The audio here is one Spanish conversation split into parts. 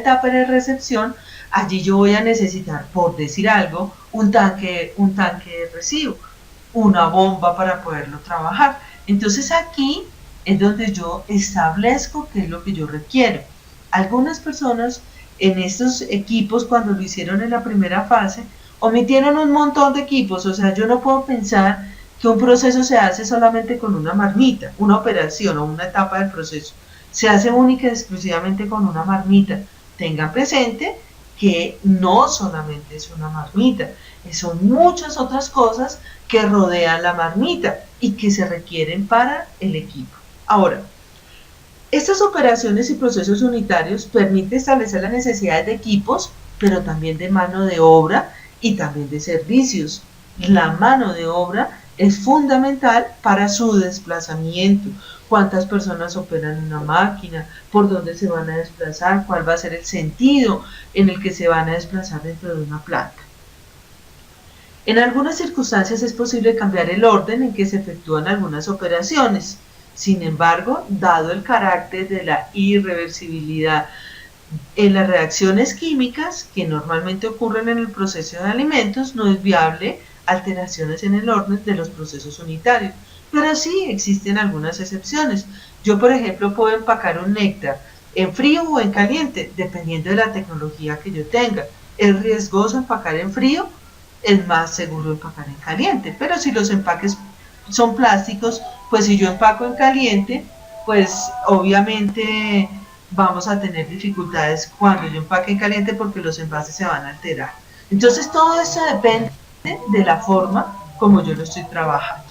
etapa de recepción, allí yo voy a necesitar, por decir algo, un tanque de residuo, una bomba para poderlo trabajar. Entonces aquí es donde yo establezco qué es lo que yo requiero. Algunas personas en estos equipos, cuando lo hicieron en la primera fase, omitieron un montón de equipos. O sea, yo no puedo pensar que un proceso se hace solamente con una marmita, una operación o una etapa del proceso. Se hace única y exclusivamente con una marmita. Tengan presente que no solamente es una marmita, son muchas otras cosas que rodean la marmita y que se requieren para el equipo. Ahora, estas operaciones y procesos unitarios permiten establecer las necesidades de equipos, pero también de mano de obra y también de servicios. La mano de obra es fundamental para su desplazamiento. Cuántas personas operan una máquina, por dónde se van a desplazar, cuál va a ser el sentido en el que se van a desplazar dentro de una planta. En algunas circunstancias es posible cambiar el orden en que se efectúan algunas operaciones. Sin embargo, dado el carácter de la irreversibilidad en las reacciones químicas que normalmente ocurren en el proceso de alimentos, no es viable alteraciones en el orden de los procesos unitarios. Pero sí existen algunas excepciones. Yo, por ejemplo, puedo empacar un néctar en frío o en caliente, dependiendo de la tecnología que yo tenga. Es riesgoso empacar en frío, es más seguro empacar en caliente. Pero si los empaques son plásticos, pues si yo empaco en caliente, pues obviamente vamos a tener dificultades cuando yo empaque en caliente porque los envases se van a alterar. Entonces todo eso depende de la forma como yo lo estoy trabajando.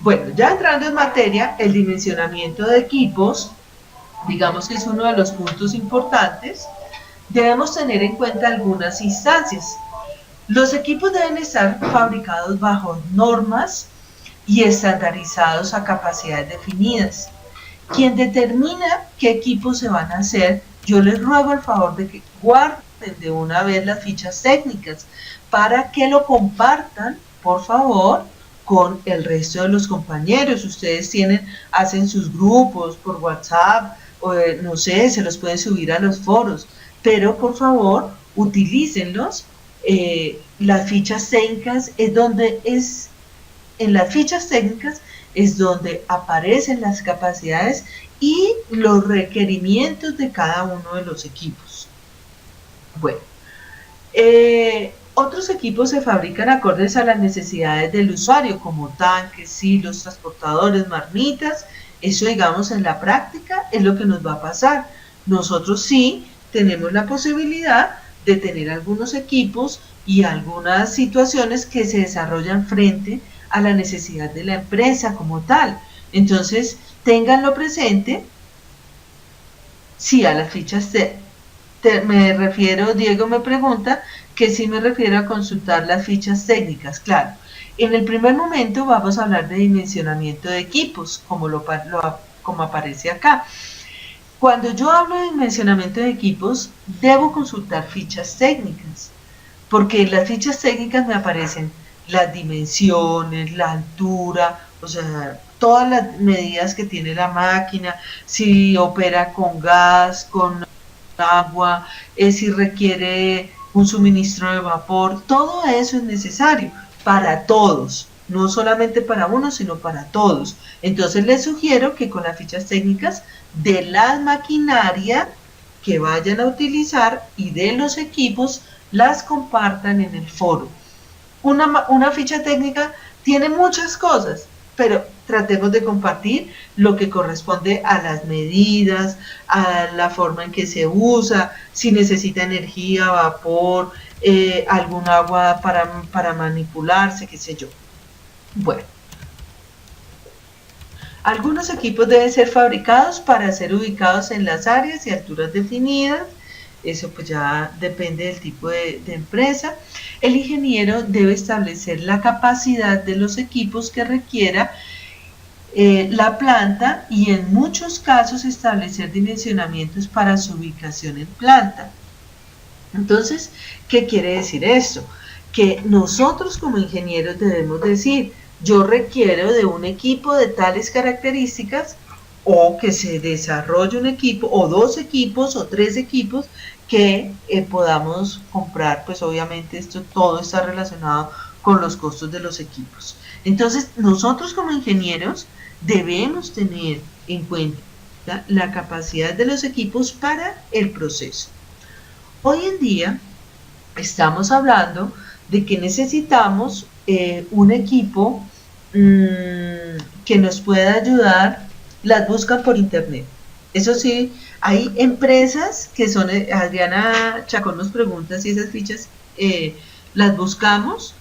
Bueno, ya entrando en materia, el dimensionamiento de equipos, digamos que es uno de los puntos importantes. Debemos tener en cuenta algunas instancias. Los equipos deben estar fabricados bajo normas y estandarizados a capacidades definidas. Quien determina qué equipos se van a hacer, yo les ruego el favor de que guarden de una vez las fichas técnicas para que lo compartan, por favor, con el resto de los compañeros. Ustedes hacen sus grupos por WhatsApp, o no sé, se los pueden subir a los foros, pero por favor, utilícenlos. Las fichas técnicas en las fichas técnicas es donde aparecen las capacidades y los requerimientos de cada uno de los equipos. Bueno, otros equipos se fabrican acordes a las necesidades del usuario, como tanques, silos, transportadores, marmitas. Eso, digamos, en la práctica es lo que nos va a pasar. Nosotros sí tenemos la posibilidad de tener algunos equipos y algunas situaciones que se desarrollan frente a la necesidad de la empresa como tal. Entonces, ténganlo presente. Sí, a las fichas me refiero, Diego me pregunta que si me refiero a consultar las fichas técnicas. Claro, en el primer momento vamos a hablar de dimensionamiento de equipos, como aparece acá. Cuando yo hablo de dimensionamiento de equipos, debo consultar fichas técnicas, porque en las fichas técnicas me aparecen las dimensiones, la altura, o sea, todas las medidas que tiene la máquina, si opera con gas, con agua, si requiere un suministro de vapor, todo eso es necesario para todos, no solamente para uno, sino para todos. Entonces les sugiero que con las fichas técnicas de la maquinaria que vayan a utilizar y de los equipos las compartan en el foro. Una ficha técnica tiene muchas cosas, pero tratemos de compartir lo que corresponde a las medidas, a la forma en que se usa, si necesita energía, vapor, algún agua para manipularse, qué sé yo. Bueno, algunos equipos deben ser fabricados para ser ubicados en las áreas y alturas definidas. Eso pues ya depende del tipo de empresa. El ingeniero debe establecer la capacidad de los equipos que requiera la planta y en muchos casos establecer dimensionamientos para su ubicación en planta. Entonces, ¿qué quiere decir esto? Que nosotros como ingenieros debemos decir, yo requiero de un equipo de tales características, o que se desarrolle un equipo, o dos equipos, o tres equipos, que podamos comprar, pues obviamente esto todo está relacionado con los costos de los equipos. Entonces, nosotros como ingenieros debemos tener en cuenta la capacidad de los equipos para el proceso. Hoy en día estamos hablando de que necesitamos un equipo que nos pueda ayudar, las buscan por internet. Eso sí, hay empresas que son, Adriana Chacón nos pregunta si esas fichas las buscamos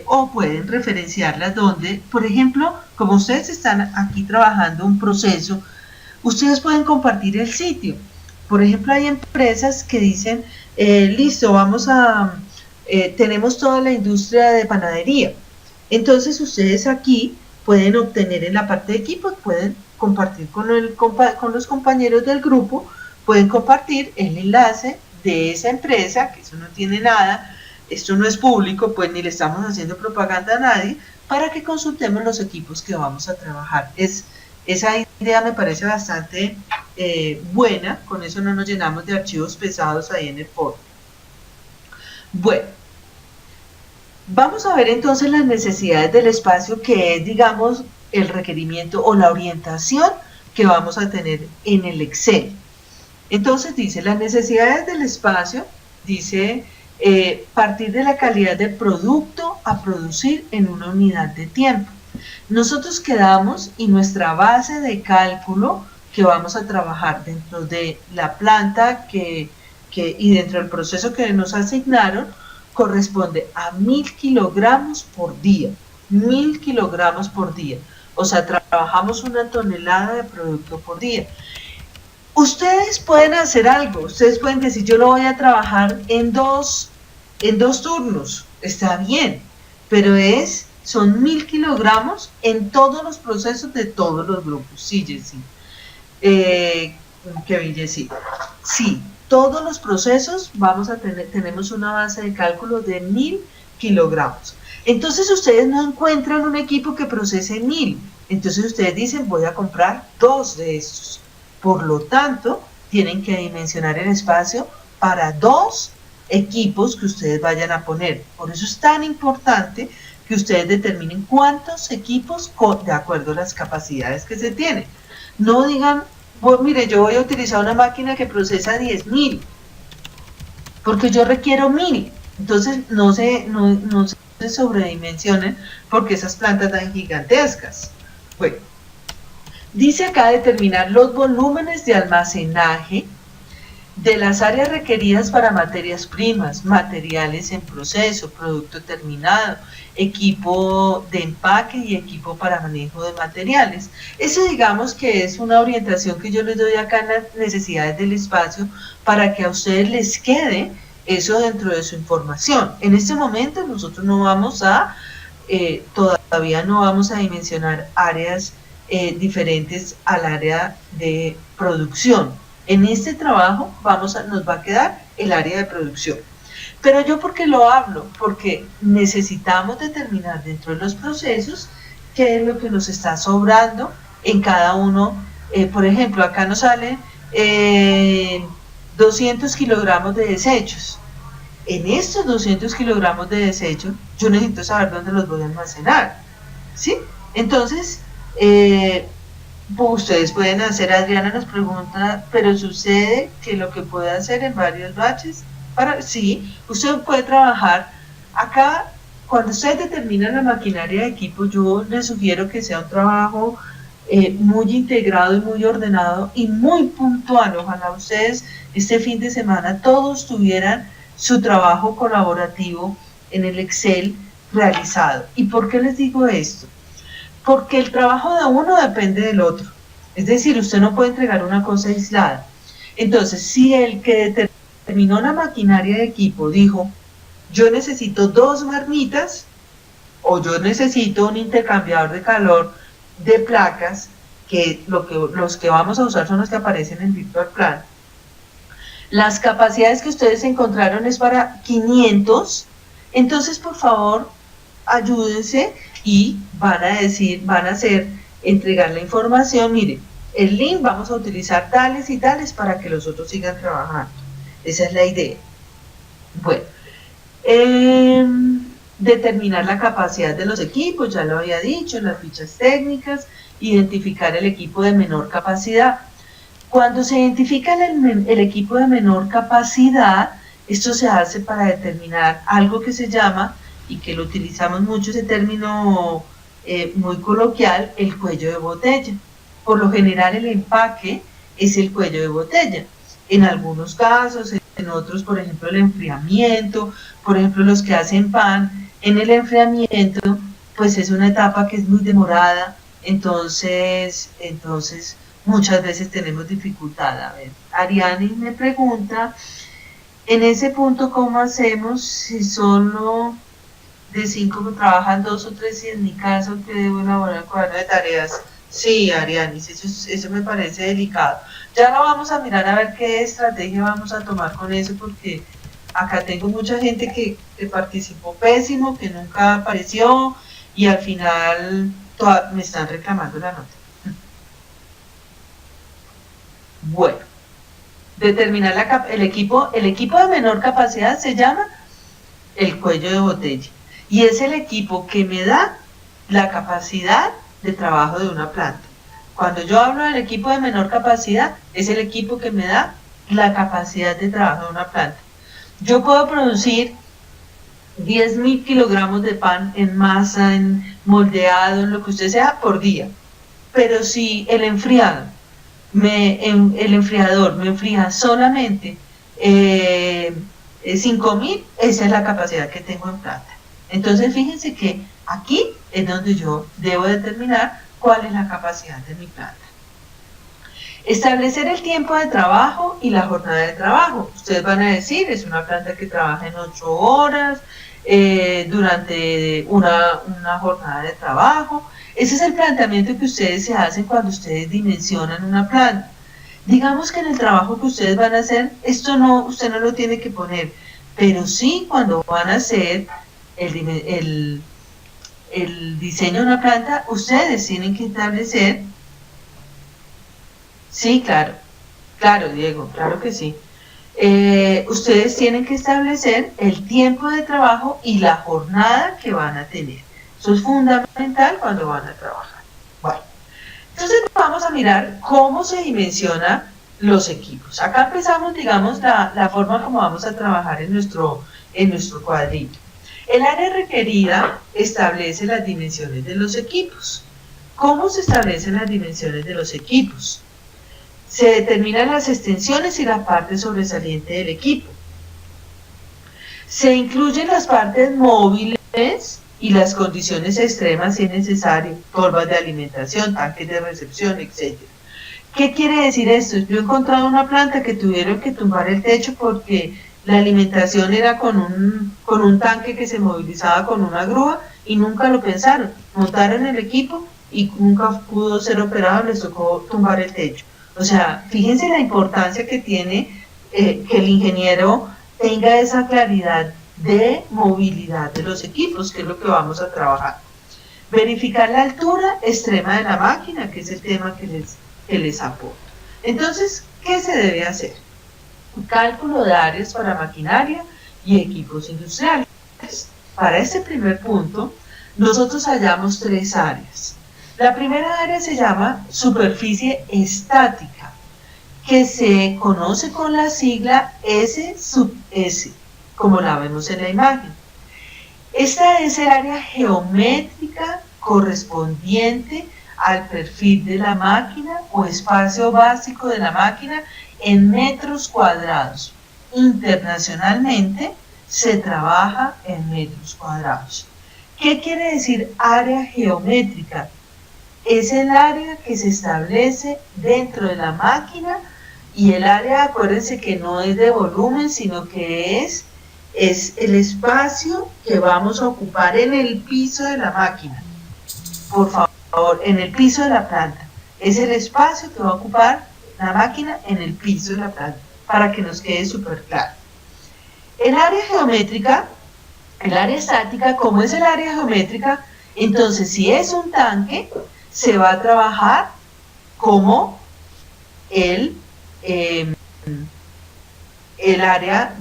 o pueden referenciarlas donde, por ejemplo, como ustedes están aquí trabajando un proceso, ustedes pueden compartir el sitio. Por ejemplo, hay empresas que dicen, listo, tenemos toda la industria de panadería. Entonces ustedes aquí pueden obtener en la parte de equipos, pueden compartir con los compañeros del grupo, pueden compartir el enlace de esa empresa, que eso no tiene nada, esto no es público, pues ni le estamos haciendo propaganda a nadie, para que consultemos los equipos que vamos a trabajar. Esa idea me parece bastante buena, con eso no nos llenamos de archivos pesados ahí en el foro. Bueno, vamos a ver entonces las necesidades del espacio, que es, digamos, el requerimiento o la orientación que vamos a tener en el Excel. Entonces dice, las necesidades del espacio, dice, partir de la calidad del producto a producir en una unidad de tiempo. Nosotros quedamos y nuestra base de cálculo que vamos a trabajar dentro de la planta y dentro del proceso que nos asignaron corresponde a 1000 kilogramos por día. 1000 kilogramos por día. O sea, trabajamos 1 tonelada de producto por día. Ustedes pueden hacer algo. Ustedes pueden decir, yo lo voy a trabajar en dos turnos. Está bien, pero son 1000 kilogramos en todos los procesos de todos los grupos. Sí, Jessy. Kevin, Jessy. Sí, todos los procesos tenemos una base de cálculo de 1000 kilogramos. Entonces ustedes no encuentran un equipo que procese 1000. Entonces ustedes dicen, voy a comprar 2 de estos. Por lo tanto, tienen que dimensionar el espacio para 2 equipos que ustedes vayan a poner. Por eso es tan importante que ustedes determinen cuántos equipos de acuerdo a las capacidades que se tienen. No digan, pues mire, yo voy a utilizar una máquina que procesa 10.000, porque yo requiero 1000. Entonces no se sobredimensionen porque esas plantas tan gigantescas. Bueno, dice acá determinar los volúmenes de almacenaje de las áreas requeridas para materias primas, materiales en proceso, producto terminado, equipo de empaque y equipo para manejo de materiales. Eso digamos que es una orientación que yo les doy acá en las necesidades del espacio para que a ustedes les quede eso dentro de su información. En este momento nosotros no vamos todavía no vamos a dimensionar áreas diferentes al área de producción. En este trabajo nos va a quedar el área de producción. Pero yo, ¿por qué lo hablo? Porque necesitamos determinar dentro de los procesos qué es lo que nos está sobrando en cada uno. Por ejemplo, acá nos salen 200 kilogramos de desechos. En estos 200 kilogramos de desechos, yo necesito saber dónde los voy a almacenar, ¿sí? Entonces, ustedes pueden hacer, Adriana nos pregunta, pero sucede que lo que puede hacer en varios batches, sí, usted puede trabajar acá. Cuando ustedes determinan la maquinaria de equipo, yo les sugiero que sea un trabajo muy integrado y muy ordenado y muy puntual. Ojalá ustedes este fin de semana todos tuvieran su trabajo colaborativo en el Excel realizado. ¿Y por qué les digo esto? Porque el trabajo de uno depende del otro. Es decir, usted no puede entregar una cosa aislada. Entonces, si el que determinó la maquinaria de equipo dijo, yo necesito 2 marmitas, o yo necesito un intercambiador de calor de placas, que los que vamos a usar son los que aparecen en Virtual Plan, las capacidades que ustedes encontraron es para 500, entonces por favor ayúdense y van a entregar la información. Mire, el link vamos a utilizar tales y tales para que los otros sigan trabajando. Esa es la idea. Bueno, determinar la capacidad de los equipos, ya lo había dicho, las fichas técnicas, identificar el equipo de menor capacidad. Cuando se identifica el equipo de menor capacidad, esto se hace para determinar algo que se llama, y que lo utilizamos mucho ese término muy coloquial, el cuello de botella. Por lo general el empaque es el cuello de botella. En algunos casos, en otros, por ejemplo, el enfriamiento, por ejemplo, los que hacen pan, en el enfriamiento, pues es una etapa que es muy demorada, entonces muchas veces tenemos dificultad. A ver, Ariani me pregunta, en ese punto, ¿cómo hacemos si solo de 5 trabajan 2 o 3 y en mi caso que debo elaborar el cuaderno de tareas? Sí, Arianis, eso me parece delicado. Ya lo vamos a mirar a ver qué estrategia vamos a tomar con eso, porque acá tengo mucha gente que participó pésimo, que nunca apareció y al final me están reclamando la nota. Bueno, determinar el equipo de menor capacidad se llama el cuello de botella y es el equipo que me da la capacidad de trabajo de una planta. Cuando yo hablo del equipo de menor capacidad, es el equipo que me da la capacidad de trabajo de una planta. Yo puedo producir 10.000 kilogramos de pan en masa, en moldeado, en lo que usted sea, por día. Pero si el enfriador me enfría solamente 5.000, esa es la capacidad que tengo en planta. Entonces fíjense que aquí es donde yo debo determinar cuál es la capacidad de mi planta. Establecer el tiempo de trabajo y la jornada de trabajo. Ustedes van a decir, es una planta que trabaja en 8 horas durante una jornada de trabajo. Ese es el planteamiento que ustedes se hacen cuando ustedes dimensionan una planta. Digamos que en el trabajo que ustedes van a hacer, usted no lo tiene que poner, pero sí cuando van a hacer el diseño de una planta, ustedes tienen que establecer. Sí, claro, Diego, claro que sí. Ustedes tienen que establecer el tiempo de trabajo y la jornada que van a tener. Eso es fundamental cuando van a trabajar. Bueno, entonces vamos a mirar cómo se dimensionan los equipos. Acá empezamos, digamos, la forma como vamos a trabajar en nuestro cuadrito. El área requerida establece las dimensiones de los equipos. ¿Cómo se establecen las dimensiones de los equipos? Se determinan las extensiones y la parte sobresaliente del equipo. Se incluyen las partes móviles y las condiciones extremas si es necesario, torbas de alimentación, tanques de recepción, etc. ¿Qué quiere decir esto? Yo he encontrado una planta que tuvieron que tumbar el techo porque la alimentación era con un tanque que se movilizaba con una grúa y nunca lo pensaron. Montaron el equipo y nunca pudo ser operado, les tocó tumbar el techo. O sea, fíjense la importancia que tiene que el ingeniero tenga esa claridad de movilidad de los equipos, que es lo que vamos a trabajar. Verificar la altura extrema de la máquina, que es el tema que les aporto. Entonces, ¿qué se debe hacer? Cálculo de áreas para maquinaria y equipos industriales. Para este primer punto, nosotros hallamos 3 áreas. La primera área se llama superficie estática, que se conoce con la sigla S sub S, como la vemos en la imagen. Esta es el área geométrica correspondiente al perfil de la máquina o espacio básico de la máquina en metros cuadrados. Internacionalmente se trabaja en metros cuadrados. ¿Qué quiere decir área geométrica? Es el área que se establece dentro de la máquina y el área, acuérdense que no es de volumen, sino que es el espacio que vamos a ocupar en el piso de la máquina. Por favor, en el piso de la planta. Es el espacio que va a ocupar la máquina en el piso de la planta, para que nos quede súper claro. El área geométrica, el área estática, ¿cómo es el área geométrica? Entonces, si es un tanque, se va a trabajar como el el área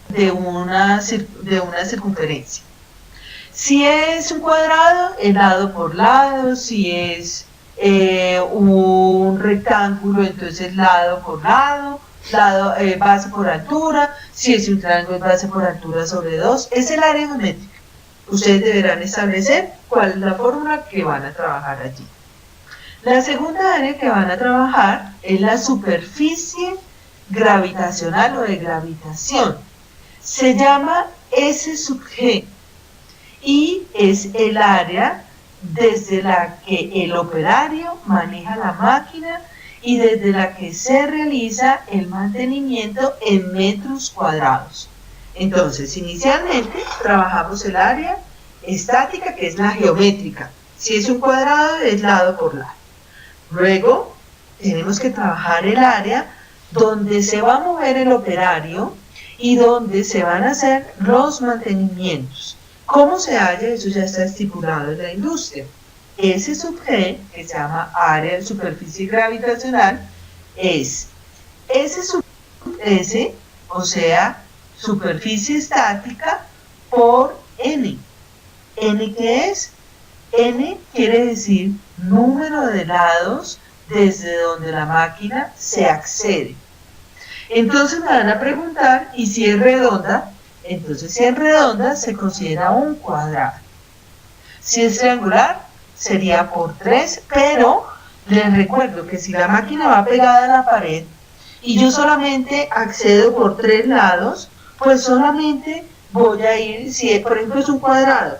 de una circunferencia. Si es un cuadrado, es lado por lado. Si es un rectángulo, entonces lado por lado, base por altura. Si es un triángulo, es base por altura sobre 2. Es el área geométrica. Ustedes deberán establecer cuál es la fórmula que van a trabajar allí. La segunda área que van a trabajar es la superficie gravitacional o de gravitación. Se llama S sub G y es el área desde la que el operario maneja la máquina y desde la que se realiza el mantenimiento en metros cuadrados. Entonces, inicialmente trabajamos el área estática, que es la geométrica. Si es un cuadrado, es lado por lado. Luego, tenemos que trabajar el área donde se va a mover el operario y donde se van a hacer los mantenimientos. ¿Cómo se halla? Eso ya está estipulado en la industria. S sub G, que se llama área de superficie gravitacional, es S sub S, o sea, superficie estática, por N. ¿N qué es? N quiere decir número de lados desde donde la máquina se accede. Entonces me van a preguntar, ¿y si es redonda? Entonces, si es redonda, se considera un cuadrado. Si es triangular, sería por 3, pero les recuerdo que si la máquina va pegada a la pared y yo solamente accedo por 3 lados, pues solamente voy a ir, si por ejemplo es un cuadrado,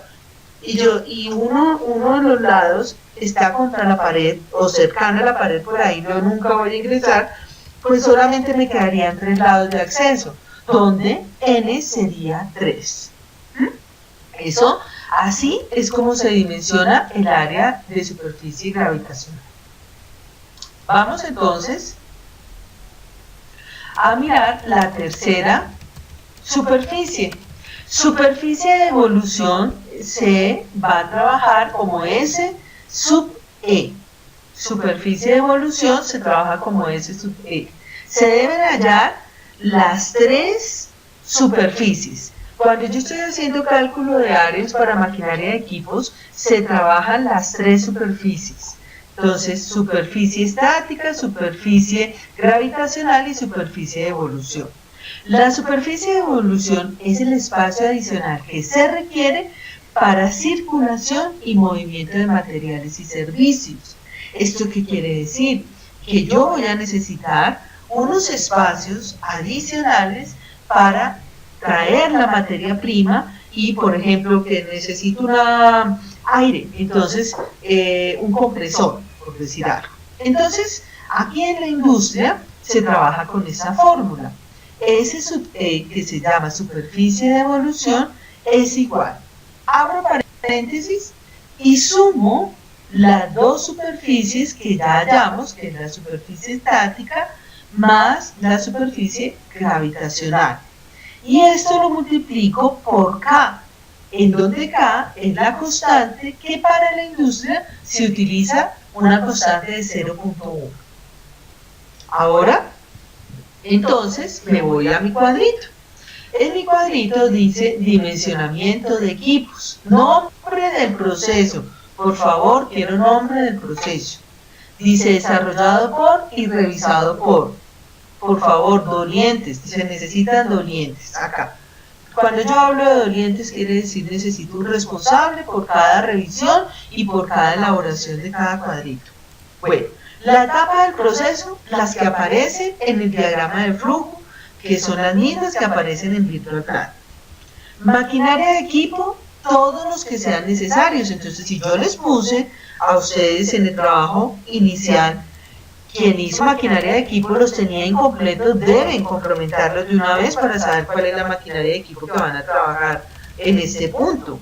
y uno de los lados está contra la pared o cercana a la pared, por ahí yo nunca voy a ingresar, pues solamente me quedarían 3 lados de acceso, donde N sería 3. Eso, así es como se dimensiona el área de superficie gravitacional. Vamos entonces a mirar la tercera superficie. Superficie de evolución se va a trabajar como S sub E. Superficie de evolución se trabaja como S sub E. Se deben hallar las 3 superficies. Cuando yo estoy haciendo cálculo de áreas para maquinaria de equipos, se trabajan las 3 superficies. Entonces, superficie estática, superficie gravitacional y superficie de evolución. La superficie de evolución es el espacio adicional que se requiere para circulación y movimiento de materiales y servicios. ¿Esto qué quiere decir? Que yo voy a necesitar unos espacios adicionales para traer la materia prima y, por ejemplo, que necesito aire, entonces un compresor, por decir algo. Entonces, aquí en la industria se trabaja con esa fórmula. S sub E, que se llama superficie de evolución, es igual. Abro paréntesis y sumo las 2 superficies que ya hallamos, que es la superficie estática más la superficie gravitacional. Y esto lo multiplico por K, en donde K es la constante que para la industria se utiliza una constante de 0.1. Ahora, entonces, me voy a mi cuadrito. En mi cuadrito dice dimensionamiento de equipos, nombre del proceso. Por favor, quiero nombre del proceso. Dice desarrollado por y revisado por. Por favor, dolientes, se necesitan dolientes, acá. Cuando yo hablo de dolientes, quiere decir necesito un responsable por cada revisión y por cada elaboración de cada cuadrito. Bueno, la etapa del proceso, las que aparecen en el diagrama de flujo, que son las mismas que aparecen en Virtual Plan. Maquinaria de equipo, todos los que sean necesarios. Entonces, si yo les puse a ustedes en el trabajo inicial, quien hizo maquinaria de equipo los tenía incompletos, deben complementarlos de una vez para saber cuál es la maquinaria de equipo que van a trabajar en este punto.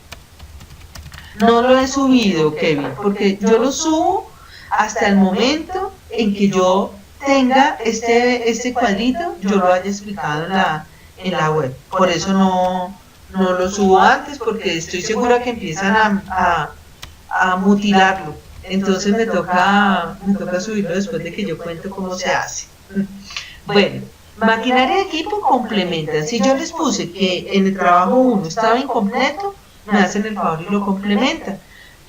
No lo he subido, Kevin, porque yo lo subo hasta el momento en que yo tenga este cuadrito, yo lo haya explicado en la web. Por eso no lo subo antes, porque estoy segura que empiezan a mutilarlo. Entonces me toca subirlo después de que yo cuento cómo se hace. Bueno, Maquinaria y equipo complementan. Si yo les puse que en el trabajo 1 estaba incompleto, me hacen el favor y lo complementan.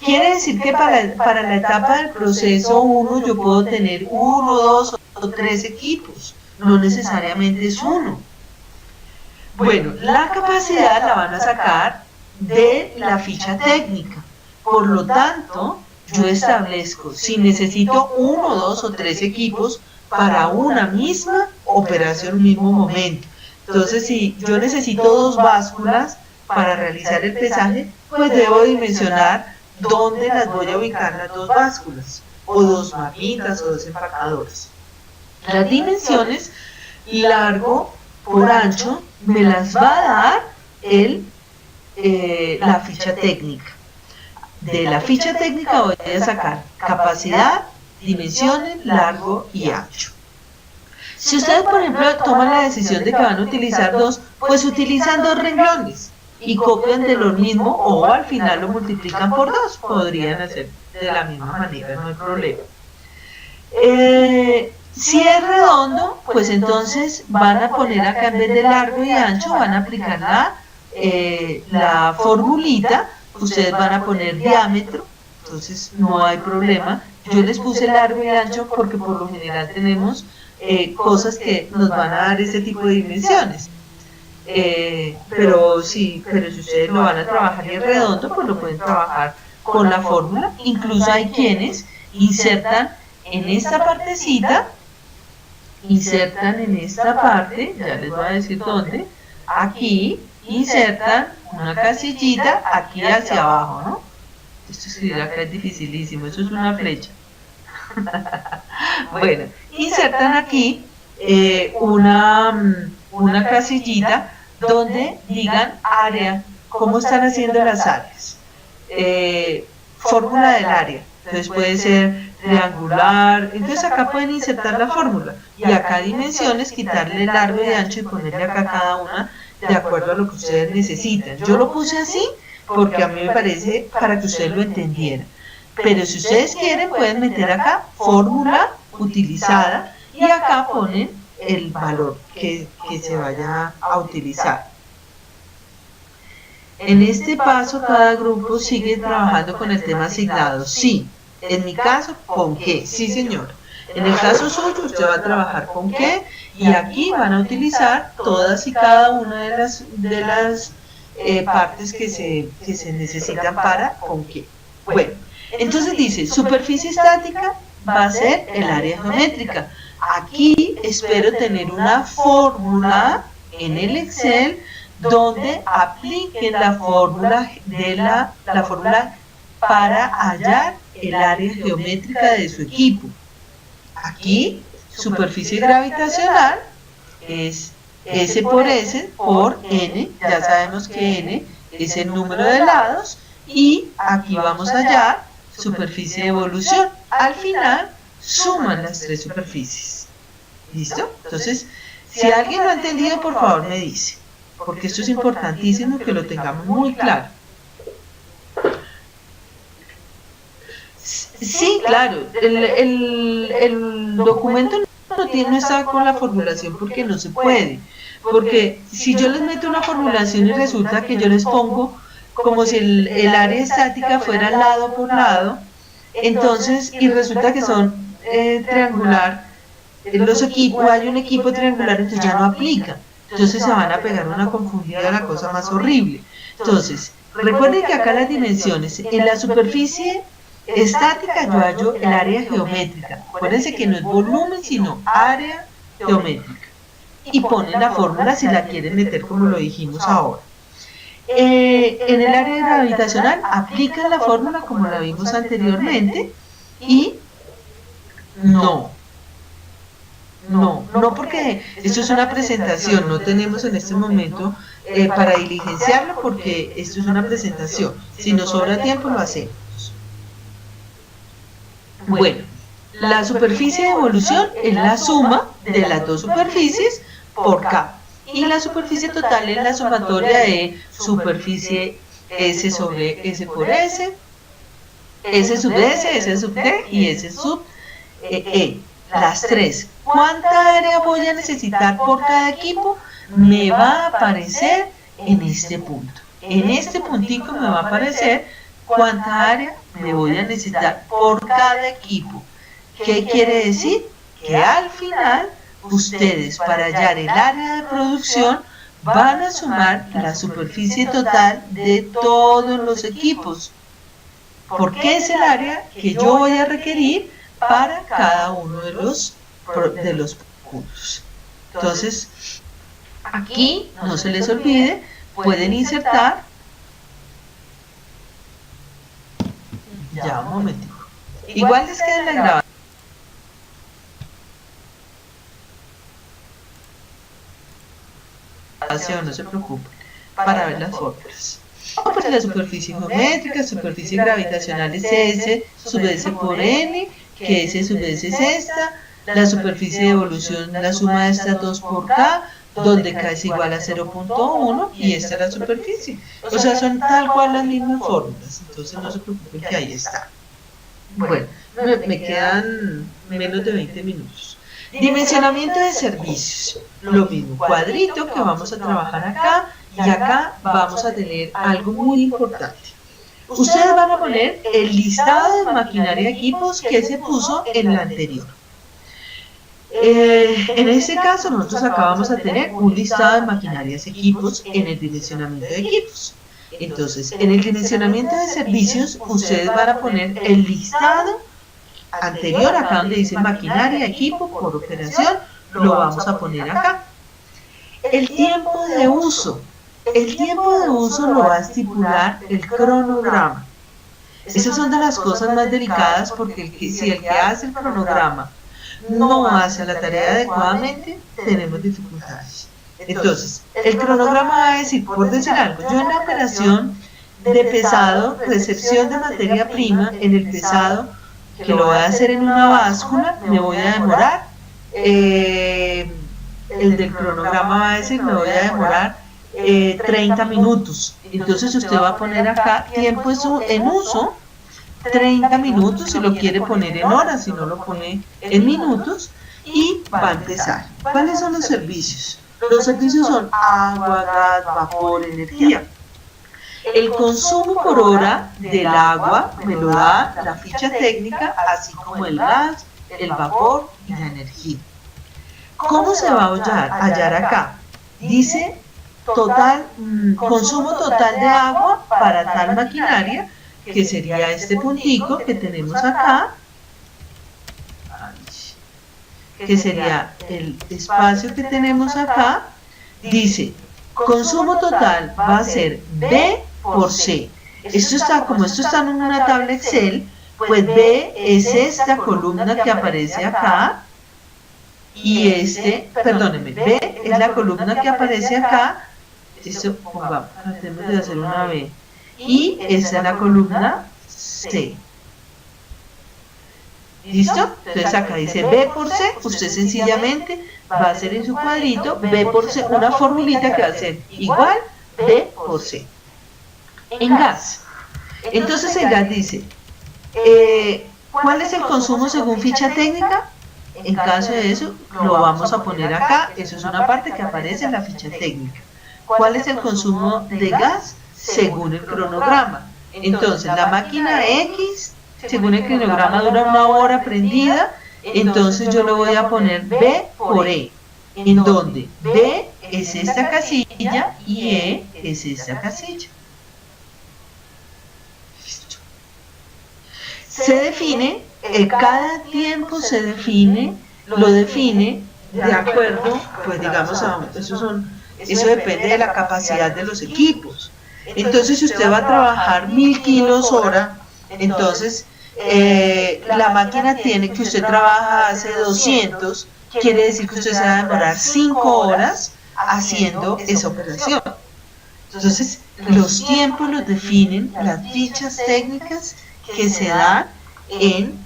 Quiere decir que para la etapa del proceso 1 yo puedo tener 1, 2 o 3 equipos. No necesariamente es uno. Bueno, la capacidad la van a sacar de la ficha técnica. Por lo tanto, yo establezco si necesito 1, 2 o 3 equipos para una misma operación, un mismo momento. Entonces, si yo necesito 2 básculas para realizar el pesaje, pues debo dimensionar dónde las voy a ubicar las 2 básculas, o 2 mapitas o 2 empacadores. Las dimensiones, largo por ancho, me las va a dar la ficha técnica. De la ficha técnica voy a sacar capacidad, dimensiones, largo y ancho. Si ustedes, por ejemplo, toman la decisión de que van a utilizar 2, pues utilizan 2 renglones y copian de lo mismo o al final lo multiplican por 2. Podrían hacer de la misma manera, no hay problema. Si es redondo, pues entonces van a poner acá en vez de largo y ancho, van a aplicar la formulita. Ustedes van a poner diámetro, entonces no hay problema. Yo les puse largo y ancho porque por lo general tenemos cosas que nos van a dar este tipo de dimensiones. Pero si ustedes lo van a trabajar y es redondo, pues lo pueden trabajar con la fórmula. Incluso hay quienes insertan en esta partecita, ya les voy a decir dónde, aquí, insertan una casillita aquí hacia abajo, ¿no? Esto escribir acá es dificilísimo, eso es una flecha. Bueno, insertan aquí una casillita donde digan área, cómo están haciendo las áreas, fórmula del área, entonces puede ser triangular, entonces acá pueden insertar la fórmula y acá dimensiones, quitarle largo y ancho y ponerle acá cada una de acuerdo a lo que ustedes necesitan. Yo lo puse así porque a mí me parece para que ustedes lo entendieran, pero si ustedes quieren pueden meter acá fórmula utilizada y acá ponen el valor que se vaya a utilizar. En este paso cada grupo sigue trabajando con el tema asignado. Sí, en mi caso, ¿con qué? Sí, señor. En el caso suyo, usted va a trabajar con qué, y aquí van a utilizar todas y cada una de las partes que se necesitan para con qué. Bueno, entonces dice, superficie estática va a ser el área geométrica. Aquí espero tener una fórmula en el Excel donde apliquen la fórmula la fórmula para hallar el área geométrica de su equipo. Aquí, superficie gravitacional es S por S por N, ya sabemos que N es el número de lados, y aquí vamos a hallar superficie de evolución. Al final, suman las 3 superficies. ¿Listo? Entonces, si alguien lo ha entendido, por favor me dice, porque esto es importantísimo que lo tengamos muy claro. Sí, claro, el documento no está con la formulación porque no se puede, porque si yo les meto una formulación y resulta que yo les pongo como si el área estática fuera lado por lado, entonces, y resulta que son triangular, los equipos, hay un equipo triangular, entonces ya no aplica, entonces se van a pegar una confundida, la cosa más horrible. Entonces, recuerden que acá las dimensiones, en la superficie estática yo hallo el área geométrica. Acuérdense que no es volumen, sino área geométrica. Y ponen la fórmula si la quieren meter como lo dijimos ahora. En el área gravitacional aplican la fórmula como la vimos anteriormente y no porque esto es una presentación, no tenemos en este momento para diligenciarlo porque esto es una presentación. Si nos sobra tiempo lo hacemos. Bueno, la superficie de evolución es la suma de las 2 superficies por K. Y la superficie total es la sumatoria de superficie S sobre S por S, S sub S, S sub D y S sub E. las tres. ¿Cuánta área voy a necesitar por cada equipo? Me va a aparecer en este punto. En este puntico me va a aparecer cuánta área me voy a necesitar por cada equipo. ¿Qué quiere decir? Que al final ustedes, para hallar el área de producción, van a sumar la superficie total de todos los equipos, porque es el área que yo voy a requerir para cada uno de los puntos. Entonces, aquí no se les olvide, pueden insertar, ya un momentico, igual les queda en la grabación, no se preocupen, para ver las fórmulas. Pues la superficie geométrica, superficie gravitacional es S sub S por N, que S sub S es esta, la superficie de evolución, la suma de estas dos por K, donde K es igual a 0.1 y esta es la superficie. O sea, son tal cual las mismas fórmulas, entonces no se preocupen que ahí está. Bueno, me quedan menos de 20 minutos. Dimensionamiento de servicios, lo mismo, cuadrito que vamos a trabajar acá, y acá vamos a tener algo muy importante. Ustedes van a poner el listado de maquinaria y equipos que se puso en la anterior. En este caso nosotros acá vamos a tener un listado de maquinarias y equipos en el dimensionamiento de equipos. Entonces, en el dimensionamiento de servicios, ustedes van a poner el listado anterior, acá donde dice maquinaria, equipo, por operación, lo vamos a poner acá. El tiempo de uso. El tiempo de uso lo va a estipular el cronograma. Esas son de las cosas más delicadas porque si el que hace el cronograma no hace la tarea adecuadamente, tenemos dificultades. Entonces, el cronograma va a decir, por decir algo, yo en la operación de pesado, recepción de materia prima, en el pesado, que lo voy a hacer en una báscula, me voy a demorar, el del cronograma va a decir, me voy a demorar 30 minutos. Entonces usted va a poner acá tiempo en uso, 30 minutos, si lo quiere poner en horas, si no lo pone en minutos, y va a empezar. ¿Cuáles son los servicios? Los servicios son agua, gas, vapor, energía. El consumo por hora del agua me lo da la ficha técnica, así como el gas, el vapor y la energía. ¿Cómo se va a hallar acá? Dice total, consumo total de agua para tal maquinaria, que sería este puntico que tenemos acá, que sería el espacio que tenemos acá. Dice, consumo total va a ser B por C. Esto está, como esto está en una tabla Excel, pues B es esta columna que aparece acá, y perdónenme, B es la columna que aparece acá, esto, vamos, tratemos de hacer una B, y esta es la columna C. ¿Listo? Entonces acá dice B por C, usted sencillamente va a hacer en su cuadrito B por C, una formulita que va a ser igual B por C. En gas, entonces el gas dice, ¿cuál es el consumo según ficha técnica? En caso de eso, lo vamos a poner acá, eso es una parte que aparece en la ficha técnica. ¿Cuál es el consumo de gas? Según el cronograma. Entonces, la máquina X, según el cronograma, dura 1 hora prendida, entonces yo le voy a poner B por E, en donde B es esta casilla y E es esta casilla. Listo. Se define, cada tiempo se define, lo define de acuerdo, pues digamos, eso depende de la capacidad de los equipos. Entonces, si usted va a trabajar 1000 kilos hora, entonces la máquina tiene que usted trabaja hace 200, quiere decir que usted se va a demorar 5 horas haciendo esa operación. Entonces, los tiempos los definen las fichas técnicas que se dan en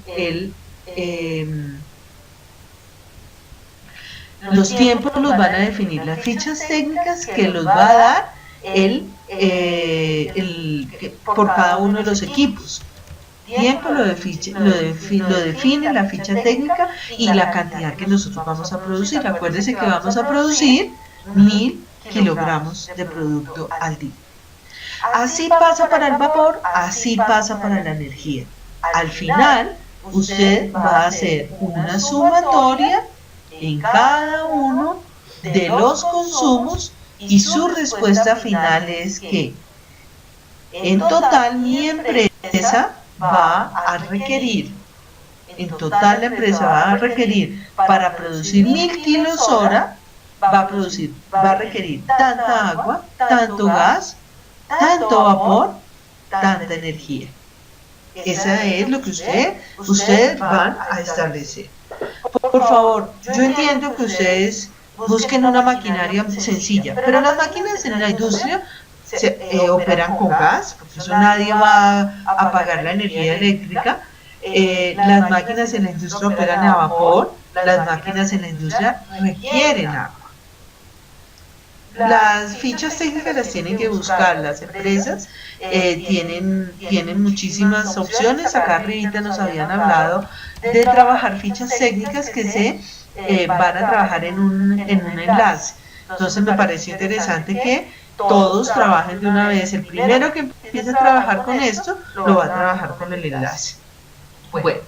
los tiempos los van a definir las fichas técnicas que los va a dar por cada uno de los equipos. tiempo lo define la ficha técnica y la cantidad que nosotros vamos a producir. Acuérdense que vamos a producir 1000 kilogramos de producto al día. Así pasa para el vapor, así pasa para la energía. Al final, usted va a hacer una sumatoria en cada uno de los consumos y su respuesta final es que en total mi empresa va a requerir, para producir 1000 kilos hora, va a requerir tanta agua, tanto gas, tanto vapor, tanta energía. Esa es lo que ustedes van a establecer. Por favor, yo entiendo que ustedes busquen una maquinaria sencilla, pero las máquinas en la industria operan con gas, porque eso nadie va a pagar la energía eléctrica. Las máquinas en la industria operan a vapor, las máquinas en la industria requieren agua. Las fichas técnicas las tienen que buscar las empresas, tienen muchísimas opciones. Acá arriba nos habían hablado de trabajar fichas técnicas que se van a trabajar en un enlace. Entonces me pareció interesante que todos trabajen de una vez. El primero que empiece a trabajar con esto, lo va a trabajar con el enlace. Bueno,